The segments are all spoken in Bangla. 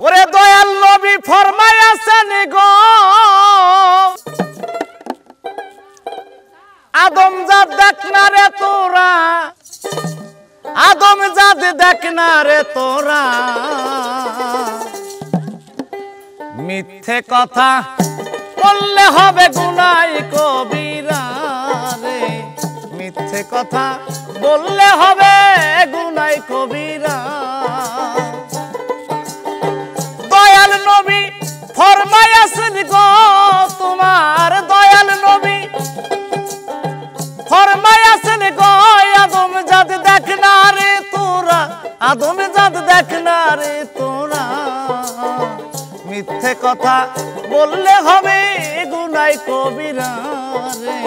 ওরে দয়াল নবী ফরমায়াছেন গো আদম জাত দেখ না রে তোরা, আদম জাত দেখ না রে তোরা, মিথ্যে কথা বললে হবে গুনাহ কবিরা রে, মিথ্যে কথা বললে হবে গুনাহ কবিরা। দয়াল নবী ফরমায়াছেন গো তোমার, দয়াল নবী ফরমায়াছেন গো আদম জাত দেখ না রে তোরা, আদম জাত দেখ না রে তোরা, মিথ্যে কথা বললে হবে গুনাহ কবিরা রে,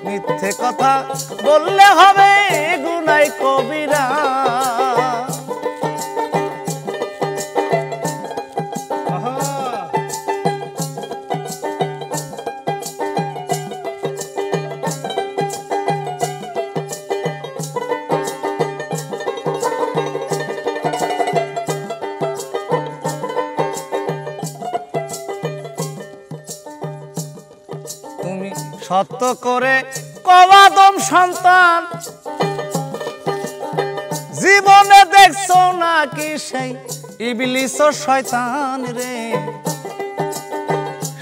মিথ্যে কথা বললে হবে গুনাহ কবিরা। তুমি সত্য করে কও আদম সন্তান, জীবনে দেখছো নাকি সেই ইবলিস ও শয়তান রে,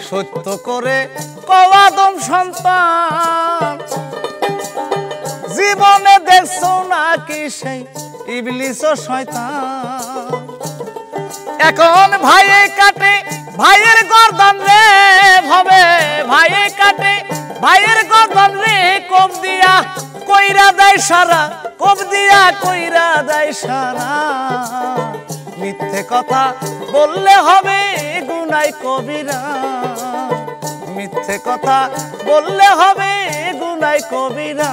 সত্য করে কও আদম সন্তান, জীবনে দেখছো নাকি সেই ইবলিস ও শয়তান। এখন ভাইয়ে কাটে ভাইয়ের গর্দান রে ভাবে, ভাইয়ে কাটে ভাইয়ের গর্দান রে, কোপ দিয়া কইরা দেয় সারা, কোপ দিয়া কইরা দেয় সারা, মিথ্যে কথা বললে হবে গুনাহ কবিরা, মিথ্যে কথা বললে হবে গুনাহ কবিরা।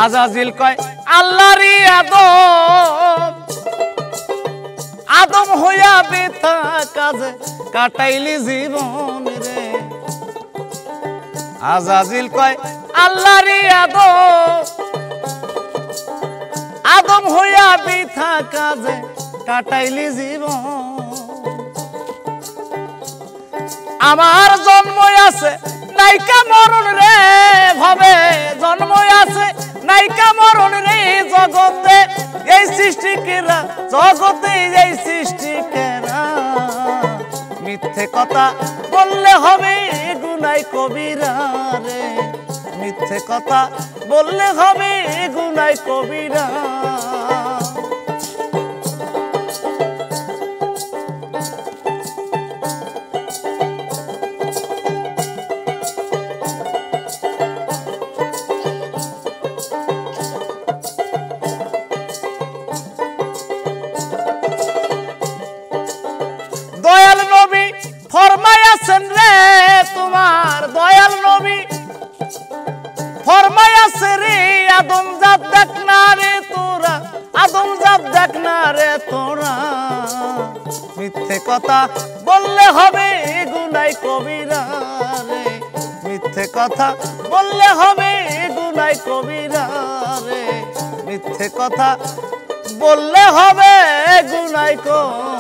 আজাজিল কয় আল্লাহরই আদম, আদম হইয়া বেথা কাজে কাটাইলি জীবন রে, আজাজিল কয় আল্লাহরই আদম, আদম হইয়া বেথা কাজে কাটাইলি জীবন। আমার জন্ম আছে নাইকা মরণ রে ভাবে, জন্ম আছে নাইকা মরণ রে জগতে এই সৃষ্টি কেরা, জগতে এই সৃষ্টি কেরা, মিথ্যে কথা বললে হবে গুনাহ কবিরা রে, মিথ্যে কথা বললে হবে গুনাহ কবিরা। দয়াল নবী ফরমায়াছেন রে তোমার, দয়াল নবী ফরমায়াছে রে আদম জাত দেখ না রে তোরা, আদম জাত দেখ না রে তোরা, মিথ্যে কথা বললে হবে গুনাহ কবিরা রে, মিথ্যে কথা বললে হবে গুনাহ কবিরা রে, মিথ্যে কথা বললে হবে গুনাহ কবিরা।